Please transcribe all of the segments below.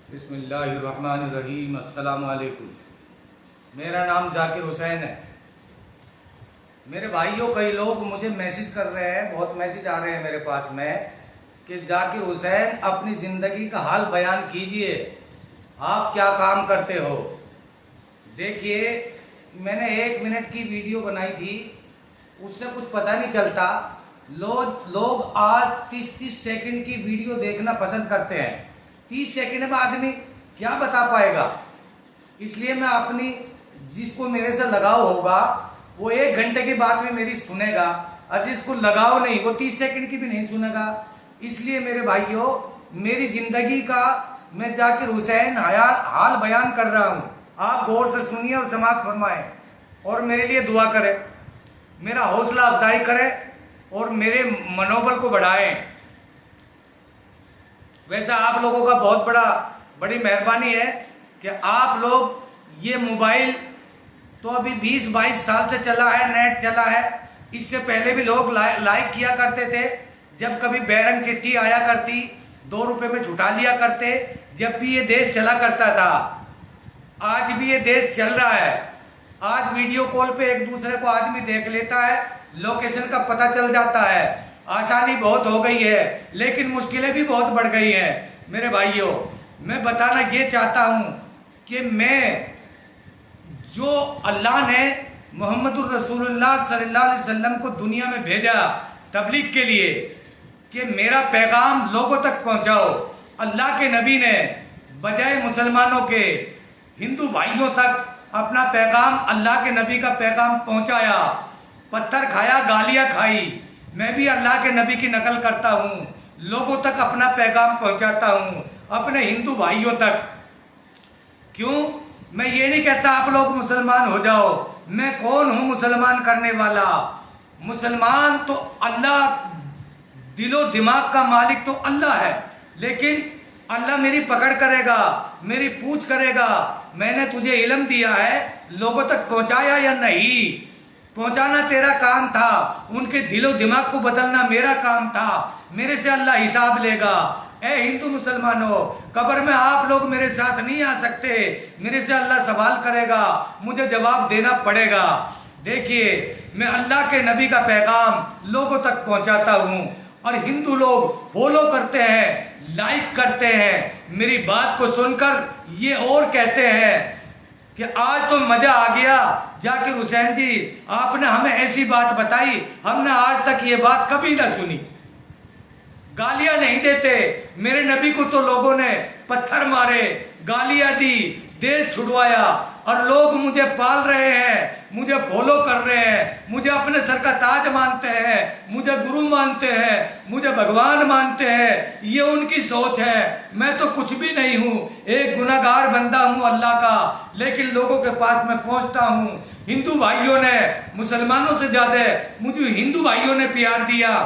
बिस्मिल्लाहिर्रहमानिर्रहीम। अस्सलाम वालेकुम। मेरा नाम जाकिर हुसैन है। मेरे भाइयों, कई लोग मुझे मैसेज कर रहे हैं, बहुत मैसेज आ रहे हैं मेरे पास में कि जाकिर हुसैन अपनी ज़िंदगी का हाल बयान कीजिए, आप क्या काम करते हो। देखिए, मैंने 1 मिनट की वीडियो बनाई थी, उससे कुछ पता नहीं चलता। लोग आज 30-30 सेकंड की वीडियो देखना पसंद करते हैं। 30 सेकंड में आदमी क्या बता पाएगा। इसलिए मैं अपनी, जिसको मेरे से लगाव होगा वो 1 घंटे की बात में मेरी सुनेगा, और जिसको लगाव नहीं वो 30 सेकंड की भी नहीं सुनेगा। इसलिए मेरे भाइयों, मेरी जिंदगी का मैं जाकिर हुसैन हाल बयान कर रहा हूँ। आप गौर से सुनिए और समाप्त फरमाएं और मेरे लिए दुआ करें, मेरा हौसला अफजाई करें और मेरे मनोबल को बढ़ाएं। वैसे आप लोगों का बहुत बड़ी मेहरबानी है कि आप लोग ये मोबाइल तो अभी 20-22 साल से चला है, नेट चला है। इससे पहले भी लोग लाइक किया करते थे। जब कभी बैरंग चिट्ठी आया करती, 2 रुपए में छुटा लिया करते, जब भी ये देश चला करता था। आज भी ये देश चल रहा है। आज वीडियो कॉल पे एक दूसरे को आदमी देख लेता है, लोकेशन का पता चल जाता है। आसानी बहुत हो गई है, लेकिन मुश्किलें भी बहुत बढ़ गई हैं। मेरे भाइयों, मैं बताना ये चाहता हूं कि मैं, जो अल्लाह ने मोहम्मदुर रसूलुल्लाह सल्लल्लाहु अलैहि वसल्लम को दुनिया में भेजा तबलीग के लिए कि मेरा पैगाम लोगों तक पहुंचाओ, अल्लाह के नबी ने बजाय मुसलमानों के हिंदू भाइयों तक अपना पैगाम, अल्लाह के नबी का पैगाम पहुंचाया। पत्थर खाया, गालियां खाई, मैं भी अल्लाह के नबी की नकल करता हूँ, लोगों तक अपना पैगाम पहुंचाता हूँ, अपने हिंदू भाइयों तक। क्यों? मैं ये नहीं कहता आप लोग मुसलमान हो जाओ। मैं कौन हूँ मुसलमान करने वाला? मुसलमान तो अल्लाह, दिलो दिमाग का मालिक तो अल्लाह है, लेकिन अल्लाह मेरी पकड़ करेगा, मेरी पूछ करेगा, मैंने तुझे इल्म दिया है, लोगों तक पहुंचाया या नहीं। पहुंचाना तेरा काम था, उनके दिलो दिमाग को बदलना मेरा काम था। मेरे से अल्लाह हिसाब लेगा। ए हिंदू मुसलमानों, कब्र में आप लोग मेरे साथ नहीं आ सकते, मेरे से अल्लाह सवाल करेगा, मुझे जवाब देना पड़ेगा। देखिए, मैं अल्लाह के नबी का पैगाम लोगों तक पहुंचाता हूं और हिंदू लोग फॉलो करते हैं, लाइक करते हैं। मेरी बात को सुनकर ये और कहते हैं कि आज तो मजा आ गया जाकिर हुसैन जी, आपने हमें ऐसी बात बताई, हमने आज तक ये बात कभी ना सुनी। गालियां नहीं देते, मेरे नबी को तो लोगों ने पत्थर मारे, गालियां दी, देश छुड़वाया, और लोग मुझे पाल रहे हैं, मुझे फॉलो कर रहे हैं, मुझे अपने सर का ताज मानते हैं, मुझे गुरु मानते हैं, मुझे भगवान मानते हैं। ये उनकी सोच है। मैं तो कुछ भी नहीं हूँ, एक गुनाहगार बंदा हूँ अल्लाह का, लेकिन लोगों के पास मैं पहुँचता हूँ। हिंदू भाइयों ने मुसलमानों से ज्यादा मुझे हिंदू भाइयों ने प्यार दिया।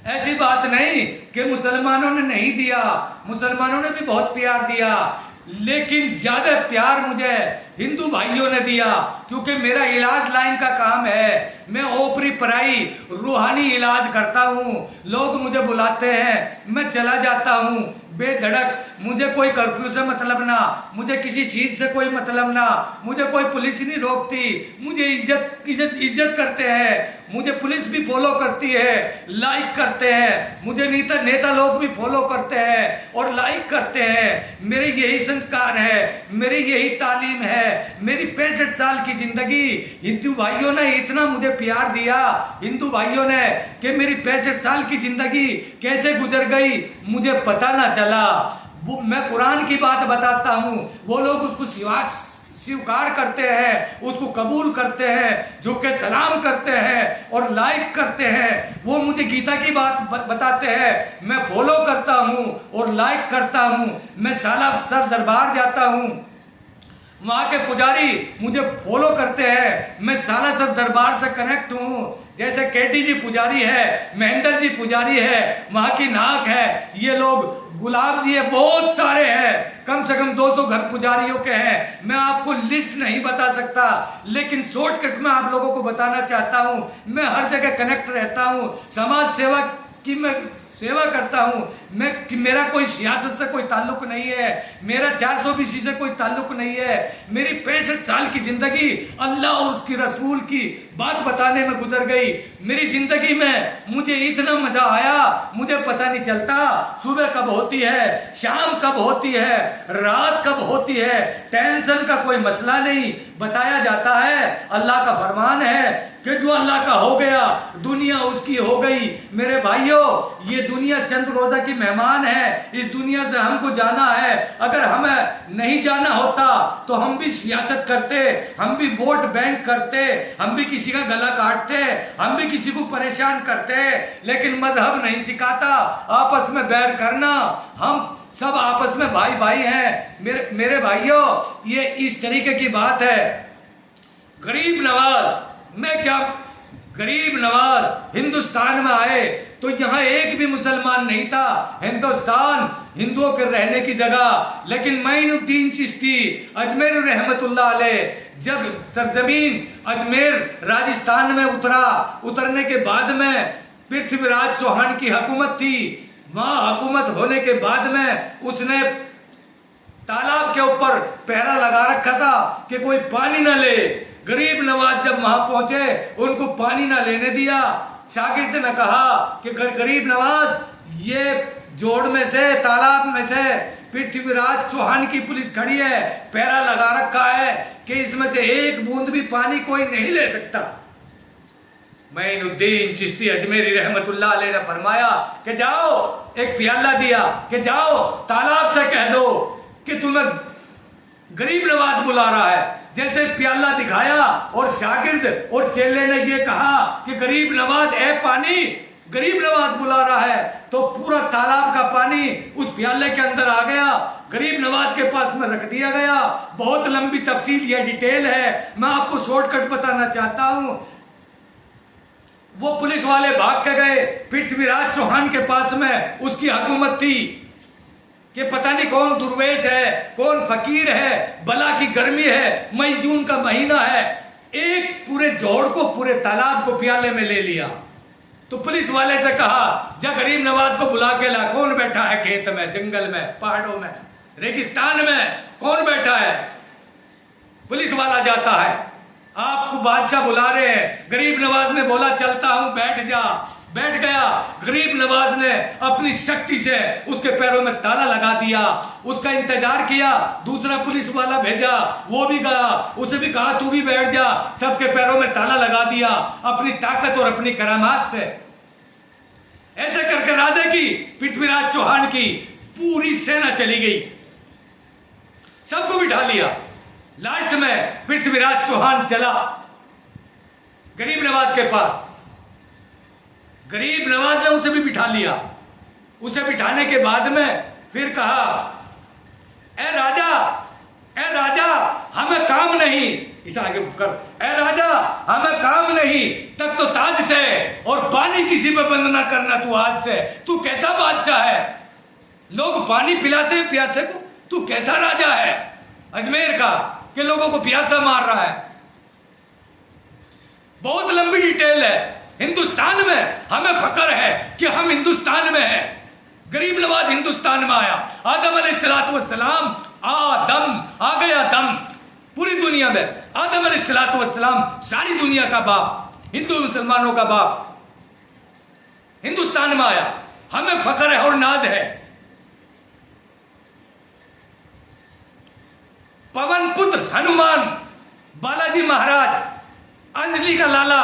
ऐसी बात नहीं कि मुसलमानों ने नहीं दिया, मुसलमानों ने भी बहुत प्यार दिया, लेकिन ज्यादा प्यार मुझे हिंदू भाइयों ने दिया, क्योंकि मेरा इलाज लाइन का काम है। मैं ओपरी पराई रूहानी इलाज करता हूँ। लोग मुझे बुलाते हैं, मैं चला जाता हूँ बेधड़क। मुझे कोई कर्फ्यू से मतलब ना, मुझे किसी चीज से कोई मतलब ना, मुझे कोई पुलिस नहीं रोकती। मुझे इज्जत करते हैं, मुझे पुलिस भी फॉलो करती है, लाइक करते हैं, मुझे नेता लोग भी फॉलो करते हैं और लाइक करते हैं। मेरे यही संस्कार है, मेरी यही तालीम है। मेरी 65 साल की जिंदगी हिंदू भाइयों ने इतना मुझे प्यार दिया, हिंदू भाइयों ने, कि मेरी 65 साल की जिंदगी कैसे गुजर गई मुझे पता ना चला। मैं कुरान की बात बताता हूँ, वो लोग उसको स्वीकार करते हैं, उसको कबूल करते हैं, झुक के सलाम करते हैं और लाइक करते हैं। वो मुझे गीता की बात बताते हैं, मैं फॉलो करता हूँ और लाइक करता हूँ। मैं सालासर दरबार जाता हूँ, वहाँ के पुजारी मुझे फॉलो करते हैं, मैं सालासर दरबार से कनेक्ट हूँ। जैसे केटी जी पुजारी है, महेंद्र जी पुजारी है, वहाँ की नाक है, ये लोग गुलाब जी है, बहुत सारे हैं, कम से कम 200 घर पुजारियों के हैं। मैं आपको लिस्ट नहीं बता सकता, लेकिन शॉर्टकट में आप लोगों को बताना चाहता हूँ। मैं हर जगह कनेक्ट रहता हूँ, समाज सेवा की मैं सेवा करता हूँ। मेरा कोई सियासत से कोई ताल्लुक नहीं है, मेरा 420 से कोई ताल्लुक नहीं है। मेरी 65 साल की जिंदगी अल्लाह और उसकी रसूल की बात बताने में गुजर गई। मेरी जिंदगी में मुझे इतना मजा आया, मुझे पता नहीं चलता सुबह कब होती है, शाम कब होती है, रात कब होती है। टेंशन का कोई मसला नहीं। बताया जाता है अल्लाह का फरमान है कि जो अल्लाह का हो गया दुनिया उसकी हो गई। मेरे भाइयों, ये दुनिया चंद रोजा की मेहमान है। इस दुनिया से हमको जाना है। अगर हमें नहीं जाना होता तो हम भी सियासत करते, हम भी वोट बैंक करते, हम भी किसी का गला काटते, हम भी किसी को परेशान करते। लेकिन मजहब नहीं सिखाता आपस में बैर करना। हम सब आपस में भाई भाई हैं। मेरे भाइयों, ये इस तरीके की बात है। गरीब नवाज, मैं क्या, गरीब नवाज हिंदुस्तान में आए तो यहाँ एक भी मुसलमान नहीं था। हिंदुस्तान हिंदुओं के रहने की जगह। लेकिन मोइनुद्दीन चिश्ती अजमेर रहमतुल्लाह अलैह जब सरजमीन अजमेर राजस्थान में उतरने के बाद में पृथ्वीराज चौहान की हुकूमत थी। वहां हुकूमत होने के बाद में उसने तालाब के ऊपर पहरा लगा रखा था कि कोई पानी ना ले। गरीब नवाज जब वहां पहुंचे उनको पानी ना लेने दिया। शागिर्द ने कहा कि गरीब नवाज, ये जोड़ में से, तालाब में से पृथ्वीराज चौहान की पुलिस खड़ी है, पहरा लगा रखा है कि इसमें से एक बूंद भी पानी कोई नहीं ले सकता। मोइनुद्दीन चिश्ती अजमेरी रहमतुल्लाह अलैह ने फरमाया कि जाओ, एक प्याला दिया कि जाओ तालाब से कह दो कि तुम्हें गरीब नवाज बुला रहा है। जैसे प्याला दिखाया और शागिर्द और चेले ने ये कहा कि गरीब नवाज ए पानी, गरीब नवाज बुला रहा है, तो पूरा तालाब का पानी उस प्याले के अंदर आ गया, गरीब नवाज के पास में रख दिया गया। बहुत लंबी तफसील यह डिटेल है, मैं आपको शॉर्टकट बताना चाहता हूं। वो पुलिस वाले भाग के गए। पृथ्वीराज चौहान के पास में उसकी हुकूमत थी कि पता नहीं कौन दुर्वेश है, कौन फकीर है, बला की गर्मी है, मई जून का महीना है, एक पूरे जोड़ को, पूरे तालाब को प्याले में ले लिया। तो पुलिस वाले से कहा जा गरीब नवाज को बुला के ला। कौन बैठा है खेत में, जंगल में, पहाड़ों में, रेगिस्तान में, कौन बैठा है? पुलिस वाला जाता है, आपको बादशाह बुला रहे हैं। गरीब नवाज ने बोला चलता हूं, बैठ जा। बैठ गया। गरीब नवाज ने अपनी शक्ति से उसके पैरों में ताला लगा दिया। उसका इंतजार किया, दूसरा पुलिस वाला भेजा, वो भी गया, उसे भी कहा तू भी बैठ जा। सबके पैरों में ताला लगा दिया अपनी ताकत और अपनी करामात से। ऐसे करके राजा की, पृथ्वीराज चौहान की पूरी सेना चली गई, सबको बिठा लिया। लास्ट में पृथ्वीराज चौहान चला गरीब नवाज के पास। गरीब नवाज ने उसे भी बिठा लिया। उसे बिठाने के बाद में फिर कहा ए राजा हमें काम नहीं, इसे आगे कर, ए राजा हमें काम नहीं, तब तो ताज से और पानी किसी पे बंद ना करना तू आज से। तू कैसा बादशाह है? लोग पानी पिलाते हैं प्यासे को, तू कैसा राजा है अजमेर का कि लोगों को प्यासा मार रहा है? बहुत लंबी डिटेल है। हिंदुस्तान में हमें फख्र है कि हम हिंदुस्तान में हैं। गरीब नवाज हिंदुस्तान में आया। आदम अलैहिस्सलाम, आदम आ गया दम पूरी दुनिया में। आदम अलैहिस्सलाम सारी दुनिया का बाप, हिंदू मुसलमानों का बाप, हिंदुस्तान में आया। हमें फख्र है और नाज है। पवन पुत्र हनुमान बालाजी महाराज, अंजलि का लाला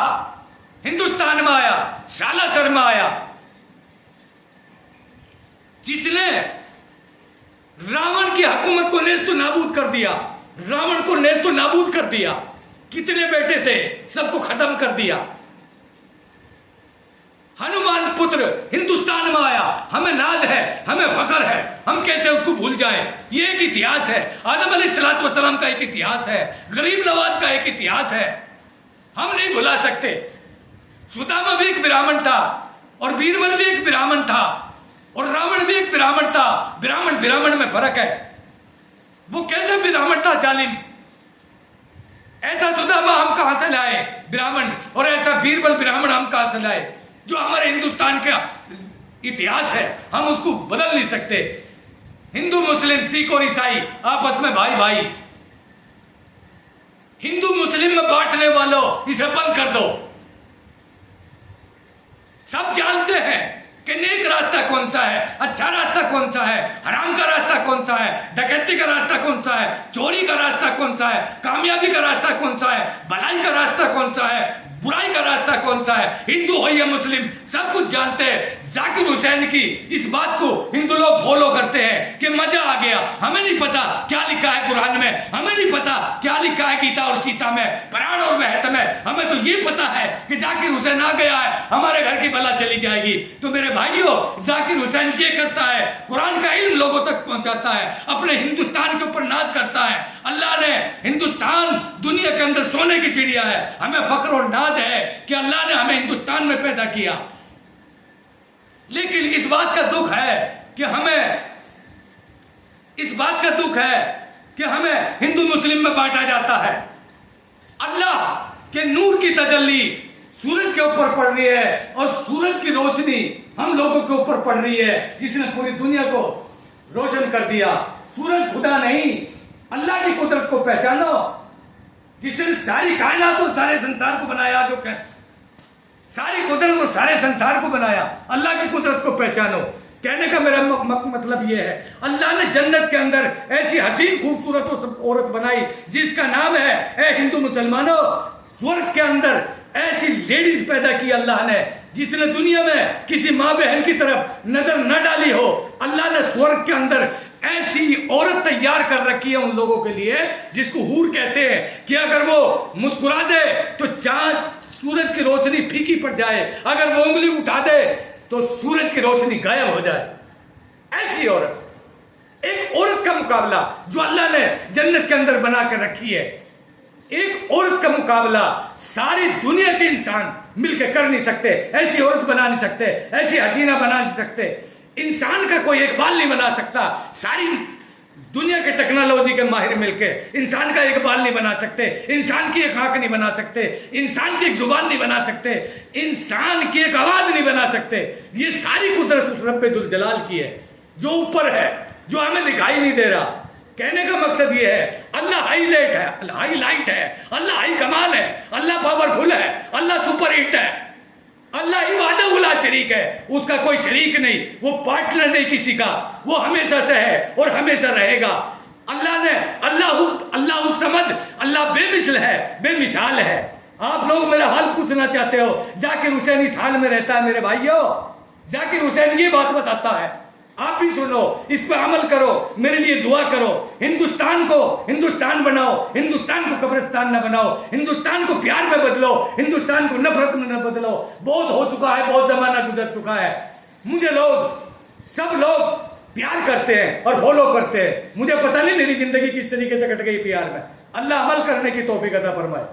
हिंदुस्तान में आया, सालासर में आया, जिसने रावण की हुकूमत को नेस्तु नाबूद कर दिया। रावण को नेस्तु नाबूद कर दिया। कितने बेटे थे, सबको खत्म कर दिया। हनुमान पुत्र हिंदुस्तान में आया। हमें नाज है, हमें फख्र है, हम कैसे उसको भूल जाएं? ये एक इतिहास है। आदम अलैहिस्सलाम का एक इतिहास है, गरीब नवाज का एक इतिहास है, हम नहीं भुला सकते। सुदामा भी एक ब्राह्मण था और बीरबल भी एक ब्राह्मण था और रावण भी एक ब्राह्मण था। ब्राह्मण में फर्क है। वो कैसे ब्राह्मण था जालिम? ऐसा सुदामा हम कहां से लाए ब्राह्मण, और ऐसा बीरबल ब्राह्मण हम कहां से लाए जो हमारे हिंदुस्तान का इतिहास है, हम उसको बदल नहीं सकते। हिंदू मुस्लिम सिख और ईसाई आपस में भाई भाई, हिंदू मुस्लिम में बांटने वालों इसे बंद कर दो। सब जानते हैं कि नेक रास्ता कौन सा है, अच्छा रास्ता कौन सा है, हराम का रास्ता कौन सा है, डकैती का रास्ता कौन सा है, चोरी का रास्ता कौन सा है, कामयाबी का रास्ता कौन सा है, भलाई का रास्ता कौन सा है, बुराई का रास्ता कौन सा है। हिंदू हो या मुस्लिम सब कुछ जानते हैं। जाकिर हुसैन की इस बात को हिंदू लोग फॉलो करते हैं कि मजा आ गया, हमें नहीं पता क्या लिखा है कुरान में, हमें नहीं पता क्या लिखा है गीता और सीता में, पुराण और वहत में, हमें तो ये पता है कि जाकिर हुसैन आ गया है, हमारे घर की बला चली जाएगी। तो मेरे भाइयों, जाकिर हुसैन ये करता है, कुरान का इल्म लोगों तक पहुंचाता है, अपने हिंदुस्तान के ऊपर नाज करता है। अल्लाह ने हिंदुस्तान दुनिया के अंदर सोने की चिड़िया है, हमें फख्र और नाज है कि अल्लाह ने हमें हिंदुस्तान में पैदा किया। लेकिन इस बात का दुख है कि हमें हिंदू मुस्लिम में बांटा जाता है। अल्लाह के नूर की तजल्ली सूरज के ऊपर पड़ रही है और सूरज की रोशनी हम लोगों के ऊपर पड़ रही है, जिसने पूरी दुनिया को रोशन कर दिया। सूरज खुदा नहीं, अल्लाह की कुदरत को पहचानो, जिसने सारी कायनात और सारे संसार को बनाया, जो सारी कुदरत और सारे संसार को बनाया, अल्लाह की कुदरत को पहचानो। कहने का मेरा मतलब यह है, अल्लाह ने जन्नत के अंदर ऐसी हसीन खूबसूरत औरत बनाई जिसका नाम है, ए हिंदू मुसलमानों, स्वर्ग के अंदर ऐसी लेडीज पैदा की अल्लाह ने जिसने दुनिया में किसी माँ बहन की तरफ नजर न डाली हो। अल्लाह ने स्वर्ग के अंदर ऐसी औरत तैयार कर रखी है उन लोगों के लिए जिसको हूर कहते हैं, कि अगर वो मुस्कुरा दे तो चांद सूरज की रोशनी फीकी पड़ जाए, अगर वो उंगली उठा दे तो सूरज की रोशनी गायब हो जाए। ऐसी औरत, एक औरत का मुकाबला जो अल्लाह ने जन्नत के अंदर बना कर रखी है, एक औरत का मुकाबला सारी दुनिया के इंसान मिलकर कर नहीं सकते। ऐसी औरत बना नहीं सकते, ऐसी हसीना बना नहीं सकते, इंसान का कोई इकबाल नहीं बना सकता। सारी दुनिया के टेक्नोलॉजी के माहिर मिलकर इंसान का एक बाल नहीं बना सकते, इंसान की एक आंख नहीं बना सकते, इंसान की एक जुबान नहीं बना सकते, इंसान की एक आवाज नहीं बना सकते। ये सारी कुदरत उस रब्बुल जलाल की है जो ऊपर है, जो हमें दिखाई नहीं दे रहा। कहने का मकसद ये है, अल्लाह हाईलाइट है, अल्लाह हाईलाइट है, अल्लाह हाई कमाल है, अल्लाह पावरफुल है, अल्लाह सुपर हिट है, अल्लाह ही वादा शरीक है, उसका कोई शरीक नहीं, वो पार्टनर नहीं किसी का, वो हमेशा से है और हमेशा रहेगा। अल्लाह समद, अल्लाह बेमिसल है, बेमिसाल है। आप लोग मेरा हाल पूछना चाहते हो, जाकिर हुसैन इस हाल में रहता है। मेरे भाइयों, जाकिर हुसैन ये बात बताता है, आप भी सुनो, इस पर अमल करो, मेरे लिए दुआ करो। हिंदुस्तान को हिंदुस्तान बनाओ, हिंदुस्तान को कब्रिस्तान न बनाओ, हिंदुस्तान को प्यार में बदलो, हिंदुस्तान को नफरत में न बदलो। बहुत हो चुका है, बहुत जमाना गुजर चुका है। मुझे सब लोग प्यार करते हैं और फॉलो करते हैं, मुझे पता नहीं मेरी जिंदगी किस तरीके से कट गई प्यार में। अल्लाह अमल करने की तौफीक अता फरमाए।